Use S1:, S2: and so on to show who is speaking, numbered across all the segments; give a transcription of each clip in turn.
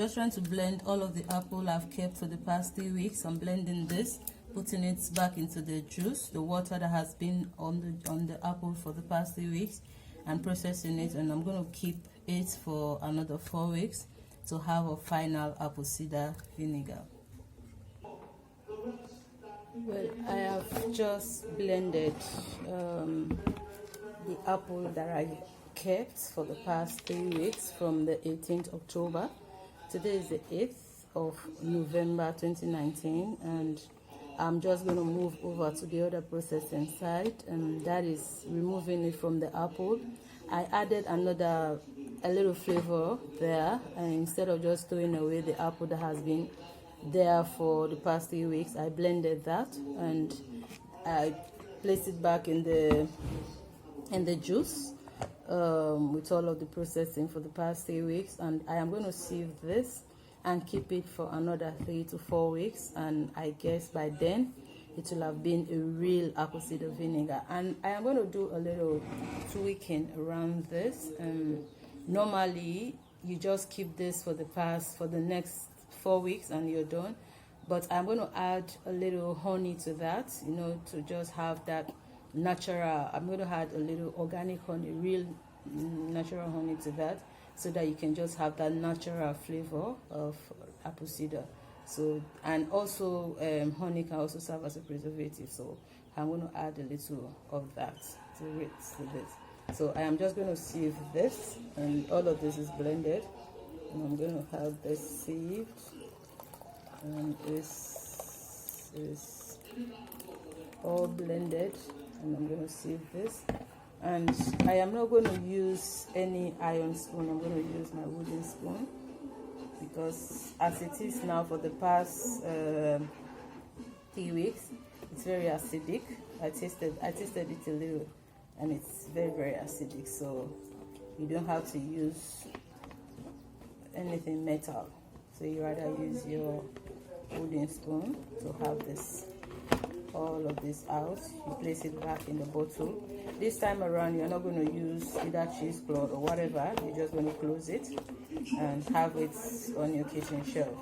S1: just trying to blend all of the apple I've kept for the past 3 weeks. I'm blending this, putting it back into the juice, the water that has been on the apple for the past 3 weeks, and processing it. And I'm going to keep it for another 4 weeks to have a final apple cider vinegar. Well, I have just blended the apple that I kept for the past 3 weeks from the 18th October. Today is the 8th of November 2019, and I'm just going to move over to the other processing side, and that is removing it from the apple. I added a little flavor there, and instead of just throwing away the apple that has been there for the past 3 weeks, I blended that and I placed it back in the juice with all of the processing for the past 3 weeks. And I am going to sieve this and keep it for another 3 to 4 weeks, and I guess by then it will have been a real apple cider vinegar. And I am going to do a little tweaking around this. Normally you just keep this for the next 4 weeks and you're done, but I'm going to add a little honey to that, to just have that natural. I'm going to add a little organic honey, real natural honey to that, so that you can just have that natural flavor of apple cider. So, and also honey can also serve as a preservative, so I'm going to add a little of that to this. So I am just going to sieve this, and all of this is blended, and I'm going to have this sieved, and this is all blended, and I'm going to sieve this. And I am not going to use any iron spoon. I'm going to use my wooden spoon, because as it is now for the past 3 weeks, it's very acidic. I tasted it a little, and it's very acidic, so you don't have to use anything metal, so you rather use your wooden spoon to have all of this out. You place it back in the bottle. This time around, you're not going to use either cheesecloth or whatever. You're just going to close it and have it on your kitchen shelf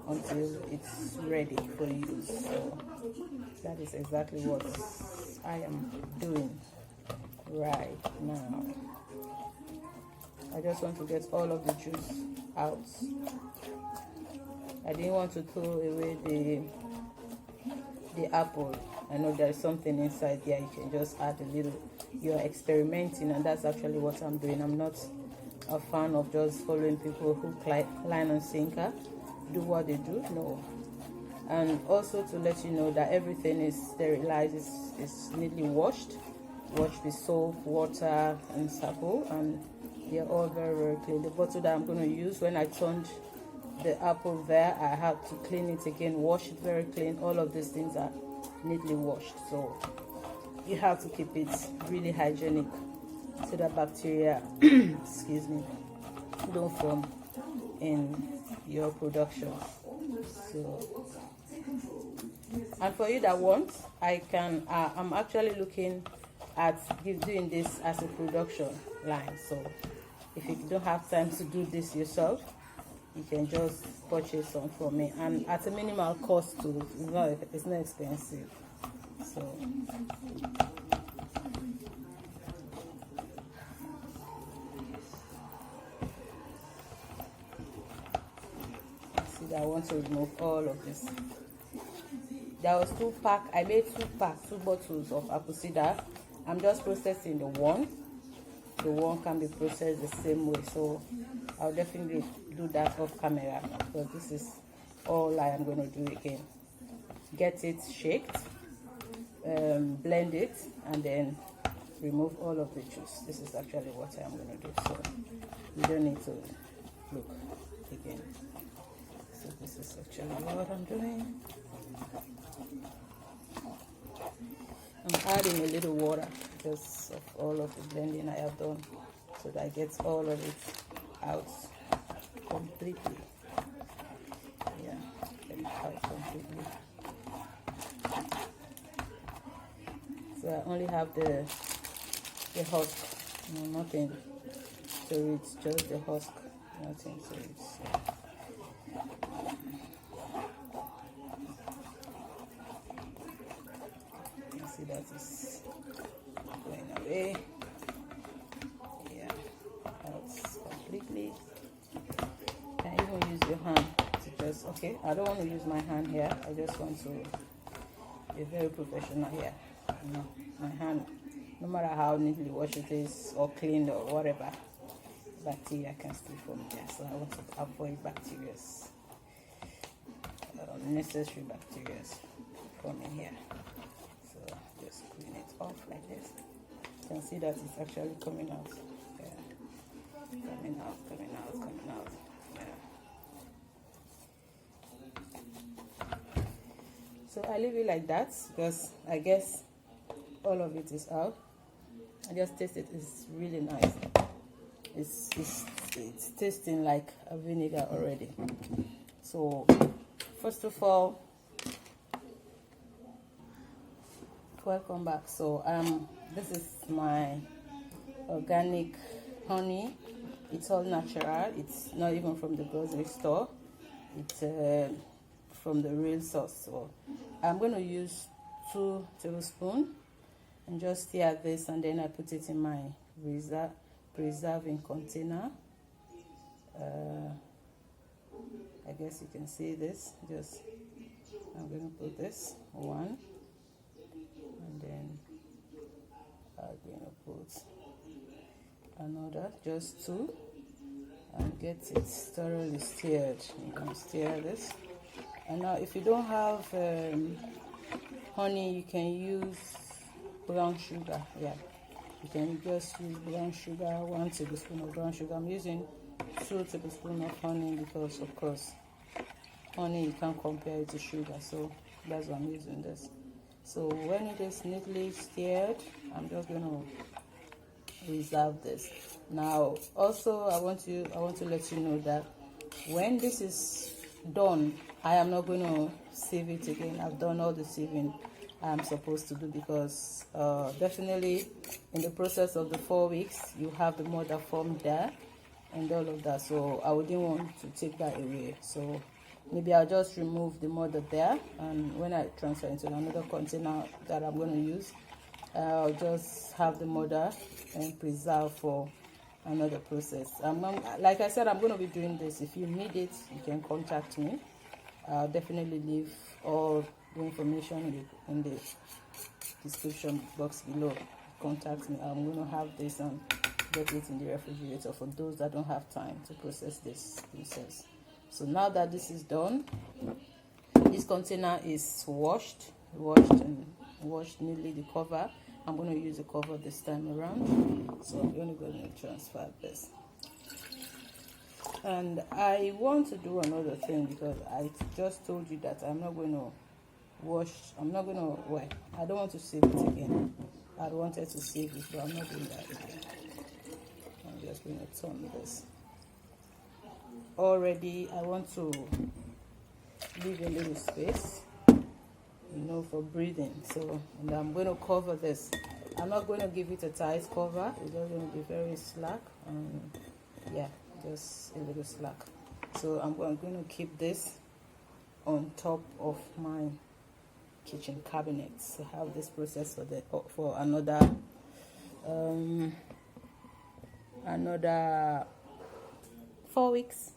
S1: until it's ready for use. So that is exactly what I am doing right now. I just want to get all of the juice out. I didn't want to throw away the apple. I know there's something inside there. You can just add a little. You're experimenting, and that's actually what I'm doing. I'm not a fan of just following people who line and sinker, do what they do. No. And also to let you know that everything is sterilized, is neatly washed with soap, water, and sapo, and they're all very clean. The bottle that I'm going to use, when I turned the apple there, I had to clean it again, wash it very clean. All of these things are neatly washed, so you have to keep it really hygienic so that bacteria excuse me, don't form in your production. So, and for you that want, I'm actually looking at doing this as a production line. So if you don't have time to do this yourself, you can just purchase some from me, and at a minimal cost too. It's not expensive. So see, I want to remove all of this. There was 2 packs. I made 2 bottles of apple cider. I'm just processing the one. The one can be processed the same way, so I'll definitely do that off camera, because this is all I am going to do again. Get it shaked, blend it, and then remove all of the juice. This is actually what I'm going to do, so you don't need to look again. So this is actually what I'm doing. I'm adding a little water because of all of the blending I have done, so that I get all of it out completely. Yeah, get it out completely. So I only have the husk, nothing to it, just the husk, nothing to it. So that it's going away. Yeah, that's completely. You can even use your hand to just, okay, I don't want to use my hand here. I just want to be very professional here. You know, my hand, no matter how neatly washed it is or cleaned or whatever, bacteria can still form there. So I want to avoid bacteria, unnecessary bacteria forming here. So just clean it off like this. You can see that it's actually coming out. Yeah. Coming out, coming out, coming out. Yeah. So I leave it like that because I guess all of it is out. I just taste it. It's really nice. It's tasting like a vinegar already. So first of all, welcome back. So this is my organic honey. It's all natural. It's not even from the grocery store. It's from the real source. So I'm going to use 2 tablespoons and just stir this, and then I put it in my preserving container. I guess you can see this. Just I'm going to put this 1, and then I'm going to put another, just 2, and get it thoroughly stirred. You can stir this. And now if you don't have honey, you can use brown sugar. Yeah, you can just use brown sugar, 1 tablespoon of brown sugar. I'm using 2 tablespoons of honey because, of course, honey you can't compare it to sugar, so that's why I'm using this. So when it is neatly stirred, I'm just going to reserve this. Now also I want to let you know that when this is done, I am not going to sieve it again. I've done all the sieving I'm supposed to do because definitely in the process of the 4 weeks you have the mother formed there and all of that, so I wouldn't want to take that away. So maybe I'll just remove the mother there, and when I transfer into another container that I'm going to use, I'll just have the mother and preserve for another process. Like I said, I'm going to be doing this. If you need it, you can contact me. I'll definitely leave all the information in the description box below. Contact me. I'm going to have this and get it in the refrigerator for those that don't have time to process this process. So now that this is done, this container is washed neatly, the cover. I'm going to use the cover this time around, so I'm going to go and transfer this. And I want to do another thing because I just told you that I'm not going to wash, I don't want to save it again. I wanted to save it, but I'm not doing that again. I'm just going to turn this. Already I want to leave a little space, for breathing. So, and I'm going to cover this. I'm not going to give it a tight cover. It's just going to be very slack. Yeah, just a little slack. So I'm going to keep this on top of my kitchen cabinet. So have this process for another 4 weeks.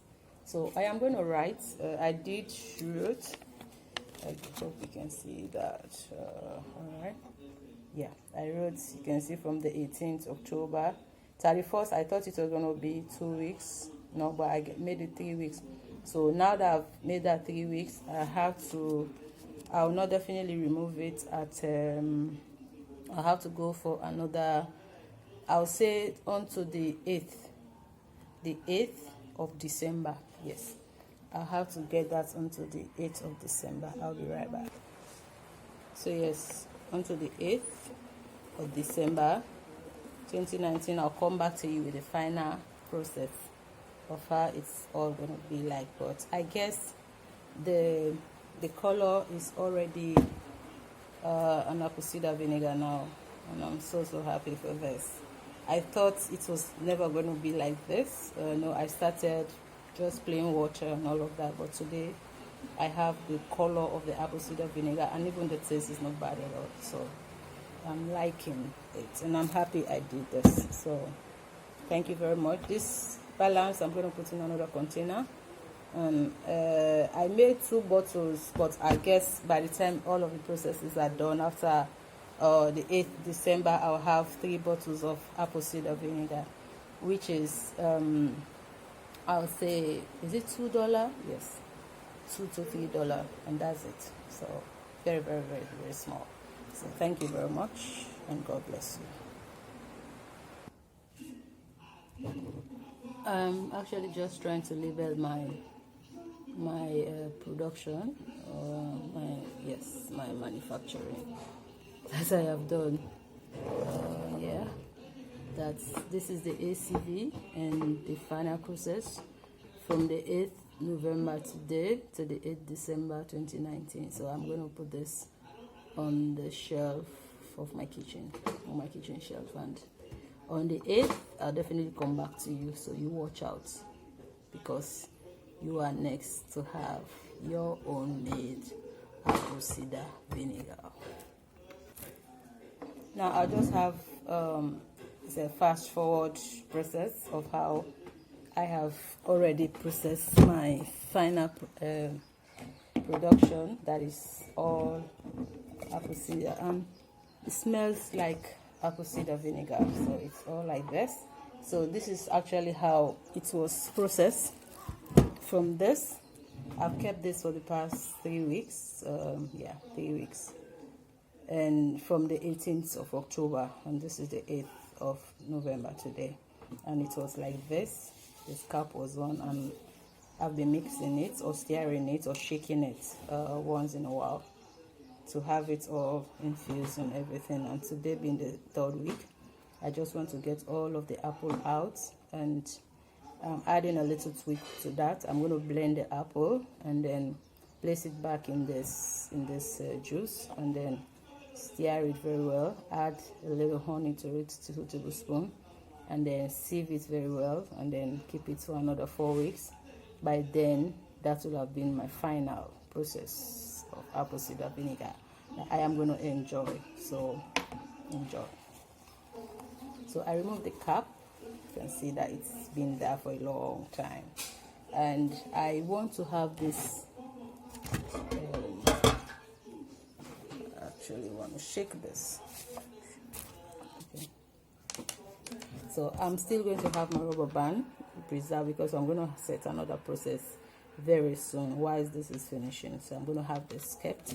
S1: So I am going to write. I did wrote. I hope you can see that. All right. Yeah, I wrote. You can see from the 18th October, 31st. I thought it was going to be 2 weeks. No, but I made it 3 weeks. So now that I've made that 3 weeks, I will not definitely remove it at. I'll have to go for another. I'll say onto the 8th. The 8th of December. Yes, I'll have to get that onto the 8th of December. I'll be right back. So yes, onto the 8th of December 2019, I'll come back to you with the final process of how it's all going to be like. But I guess the color is already an apple cider vinegar now, and I'm so happy for this. I thought it was never going to be like this. No, I started just plain water and all of that, but today I have the color of the apple cider vinegar, and even the taste is not bad at all. So I'm liking it, and I'm happy I did this. So thank you very much. This balance I'm going to put in another container. I made 2 bottles, but I guess by the time all of the processes are done, after the 8th December, I'll have 3 bottles of apple cider vinegar, which is I'll say, is it $2? Yes, $2 to $3, and that's it. So very, very, very, very small. So thank you very much, and God bless you. I'm actually just trying to label my production, my manufacturing that I have done. Yeah, this is the ACV and the final process from the 8th November today to the 8th December 2019. So I'm going to put this on the shelf of my kitchen, on my kitchen shelf, and on the 8th I'll definitely come back to you, so you watch out, because you are next to have your own made apple cider vinegar. Now I'll just have it's a fast forward process of how I have already processed my final production. That is all apple cider, and it smells like apple cider vinegar, so it's all like this. So this is actually how it was processed. From this, I've kept this for the past 3 weeks. 3 weeks, and from the 18th of October, and this is the 8th of November today, and it was like this. This cap was on, and I've been mixing it or stirring it or shaking it once in a while to have it all infused and everything. And today being the 3rd week, I just want to get all of the apple out, and I'm adding a little tweak to that. I'm going to blend the apple and then place it back in this juice, and then stir it very well. Add a little honey to it, 2 tablespoons, and then sieve it very well, and then keep it for another 4 weeks. By then, that will have been my final process of apple cider vinegar that I am going to enjoy. So enjoy. So I removed the cap. You can see that it's been there for a long time, and I want to have this actually want to shake this. Okay. So I'm still going to have my rubber band preserved, because I'm going to set another process very soon whilst this is finishing. So I'm going to have this kept.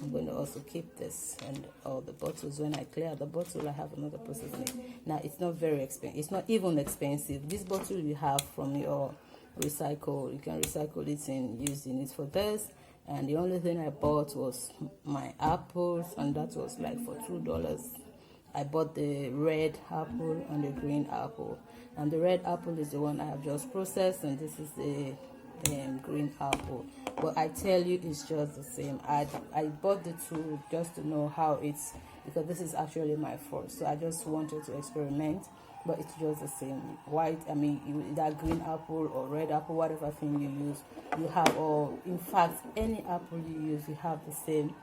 S1: I'm going to also keep this and all the bottles. When I clear the bottle, I have another process made. Now, it's not very expensive. It's not even expensive. This bottle you have from your recycle, you can recycle it in using it for this. And the only thing I bought was my apples, and that was like for $2. I bought the red apple and the green apple. And the red apple is the one I have just processed, and this is the green apple. But I tell you, it's just the same. I bought the 2 just to know how it's, because this is actually my first, so I just wanted to experiment. But it's just the same. White, that green apple or red apple, whatever thing you use, you have, or in fact any apple you use, you have the same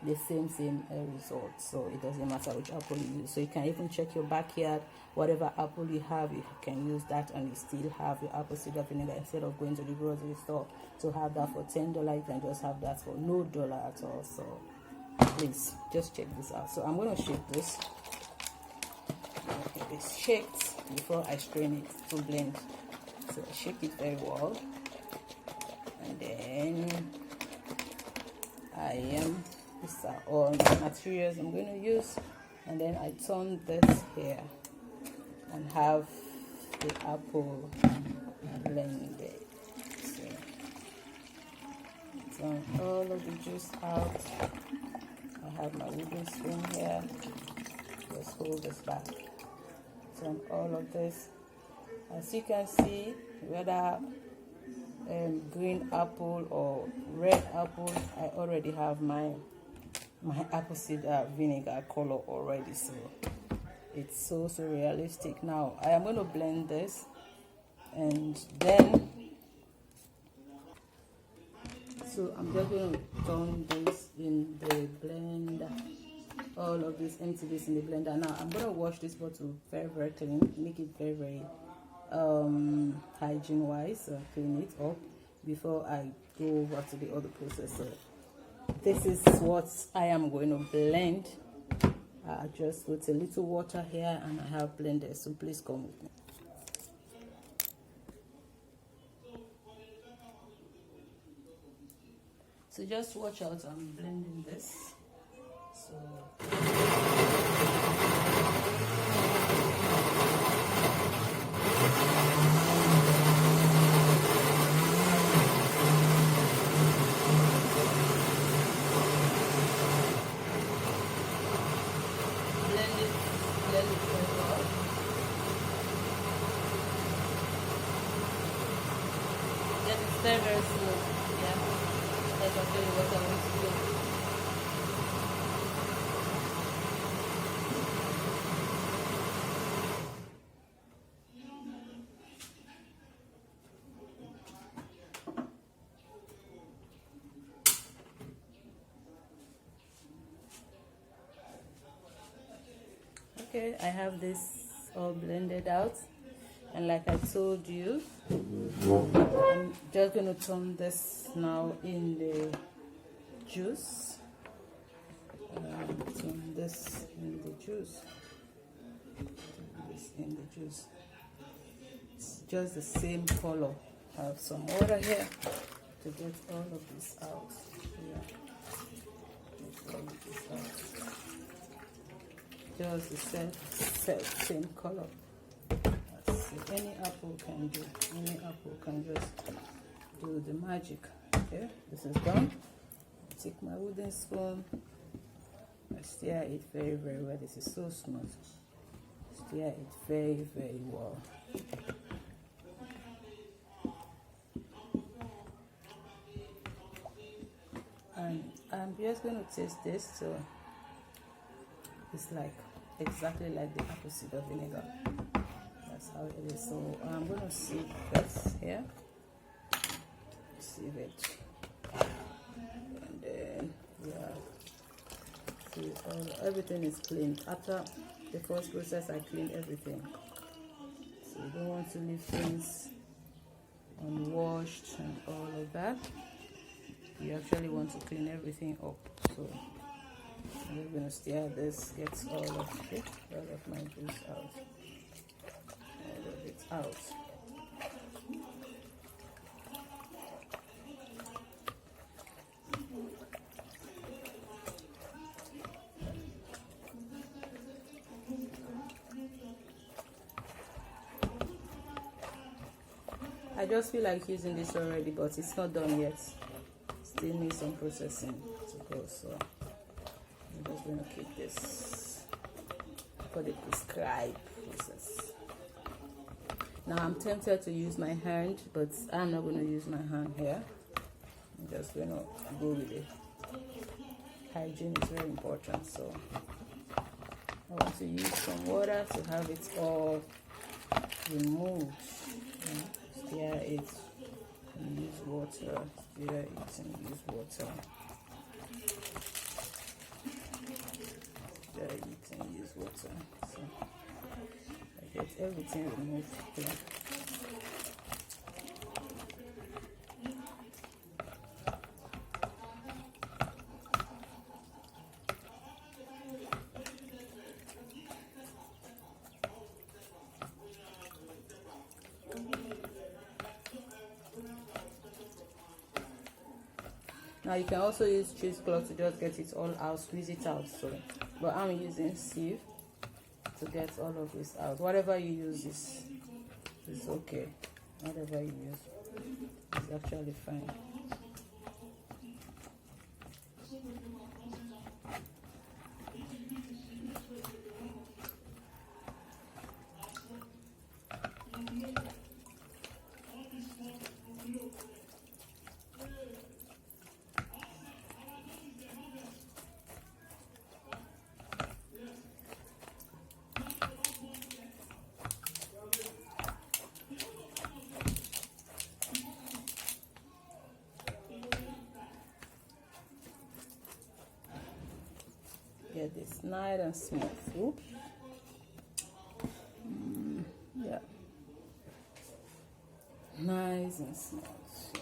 S1: result. So it doesn't matter which apple you use. So you can even check your backyard, whatever apple you have, you can use that, and you still have your apple cider vinegar. Instead of going to the grocery store to have that for $10, you can just have that for no dollar at all. So please just check this out. So I'm going to shake this. Okay, it's shaked before I strain it to blend. So I shake it very well, and then these are all the materials I'm going to use, and then I turn this here and have the apple blended. So turn all of the juice out. I have my wooden spoon here. Just hold this back. Turn all of this. As you can see, whether green apple or red apple, I already have my apple cider vinegar color already, so it's so realistic. Now I am going to blend this, and then so I'm just going to turn this in the blender. all of this, empty this in the blender. Now I'm gonna wash this bottle very clean, make it very hygiene wise, clean it up before I go over to the other process. So this is what I am going to blend. I just put a little water here and I have blended, so please come with me. So just watch out, I'm blending this. So blend it very well. Get it very slow. Yeah, that's actually what I want to do. Okay, I have this all blended out, and like I told you, I'm just going to turn this now in the juice. Turn this in the juice. Turn this in the juice. It's just the same color. I have some water here to get all of this out. Yeah, get all of this out. Just the same color. Let's see. Any apple can do. Any apple can just do the magic. Okay, this is done. Take my wooden spoon. I stir it very well. This is so smooth. Stir it very well. And I'm just going to taste this. So it's like exactly like the apple cider vinegar. That's how it is. So I'm going to sieve this here. Sieve it. And then everything is cleaned. After the first process, I cleaned everything. So you don't want to leave things unwashed and all of that. You actually want to clean everything up. So I'm going to stir this, get all of it, all of my juice out. All of it out. I just feel like using this already, but it's not done yet. Still needs some processing to go, so I'm just going to keep this for the prescribed process. Now I'm tempted to use my hand, but I'm not going to use my hand here. I'm just going to go with it. Hygiene is very important, so I want to use some water to have it all removed. Stir it and use water. Stir it and use water. Stir it and use water. So I get everything removed here. Now you can also use cheesecloth to just get it all out, squeeze it out. So, but I'm using sieve to get all of this out. Whatever you use is okay. Whatever you use is actually fine. get this nice and smooth. Oops. Yeah, nice and smooth. Yeah.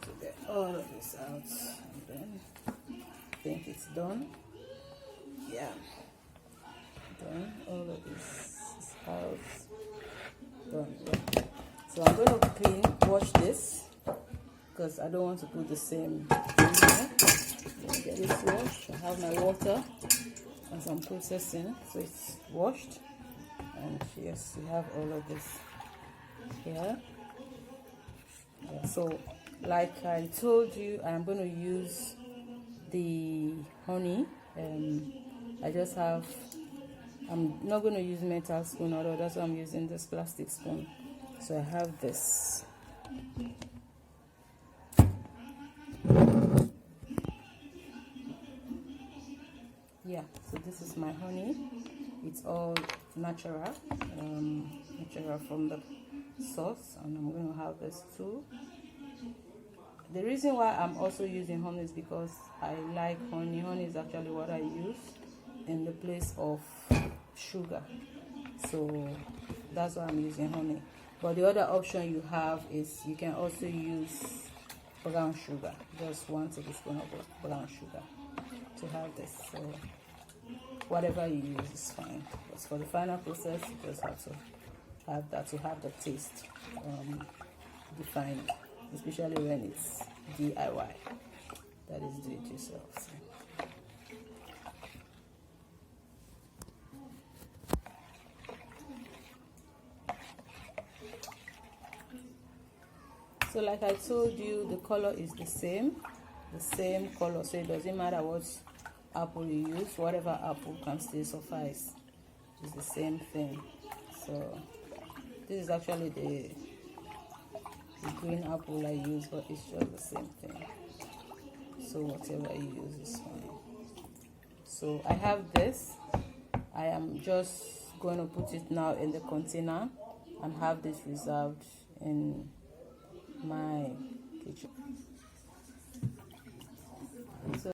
S1: To get all of this out, and then I think it's done. Yeah, done. All of this is out. Done. Yeah. So I'm going to wash this because I don't want to put the same thing here. Get this washed. I have my water as I'm processing, so it's washed. And yes, we have all of this here. Yeah, so like I told you, I'm going to use the honey. I'm not going to use metal spoon, although that's why I'm using this plastic spoon. So I have this. Yeah, so this is my honey. It's all natural, natural from the source, and I'm going to have this too. The reason why I'm also using honey is because I like honey. Honey is actually what I use in the place of sugar, so that's why I'm using honey. But the other option you have is you can also use brown sugar, just 1 tablespoon of brown sugar to have this. So whatever you use is fine, but for the final process you just have to have that to have the taste defined, especially when it's DIY, that is do it yourself. So like I told you, the color is the same color, so it doesn't matter what apple you use, whatever apple can still suffice. It's the same thing. So this is actually the green apple I use, but it's just the same thing. So whatever you use is fine. So I have this. I am just going to put it now in the container and have this reserved in my kitchen.